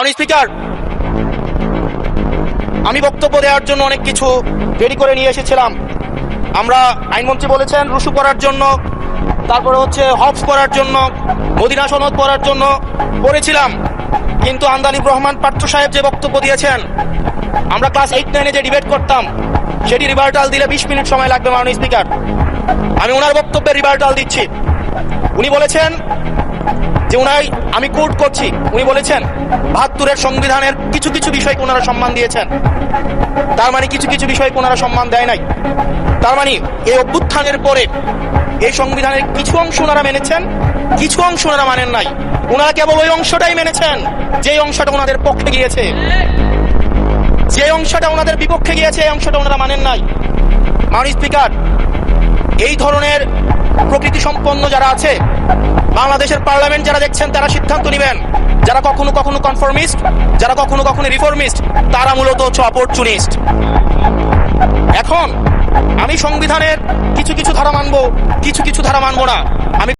মাননীয় স্পিকার, আমি বক্তব্য দেওয়ার জন্য অনেক কিছু রেডি করে নিয়ে এসেছিলাম। আমরা আইনমন্ত্রী বলেছেন রুশু পড়ার জন্য, তারপরে হচ্ছে হবস পড়ার জন্য, মদিনা সনদ পড়ার জন্য পড়েছিলাম, কিন্তু আন্দালিব রহমান পাত্র সাহেব যে বক্তব্য দিয়েছেন, আমরা ক্লাস 8-9-এ যে ডিবেট করতাম সেটি রিভার্টাল দিলে 20 মিনিট সময় লাগবে। মাননীয় স্পিকার, আমি ওনার বক্তব্যে রিভার্টাল দিচ্ছি। উনি বলেছেন যে আমি কোট করছি, উনি বলেছেন 72-এর সংবিধানের কিছু কিছু বিষয়কে ওনারা সম্মান দিয়েছেন। তার মানে কিছু কিছু বিষয়কে ওনারা সম্মান দেয় নাই। তার মানে এই অভ্যুত্থানের পরে এই সংবিধানের কিছু অংশ ওনারা মেনেছেন, কিছু অংশ ওনারা মানেন নাই। ওনারা কেবল ওই অংশটাই মেনেছেন যে অংশটা ওনাদের পক্ষে গিয়েছে, যে অংশটা ওনাদের বিপক্ষে গিয়েছে এই অংশটা ওনারা মানেন নাই। মাননীয় স্পিকার, এই ধরনের প্রকৃতি সম্পন্ন যারা আছে বাংলাদেশের পার্লামেন্ট, যারা দেখছেন তারা সিদ্ধান্ত নেবেন। যারা কখনো কখনো কনফরমিস্ট, যারা কখনো কখনো রিফর্মিস্ট, তারা মূলত হচ্ছে অপরচুনিস্ট। এখন আমি সংবিধানের কিছু কিছু ধারা মানবো, কিছু কিছু ধারা মানবো না। আমি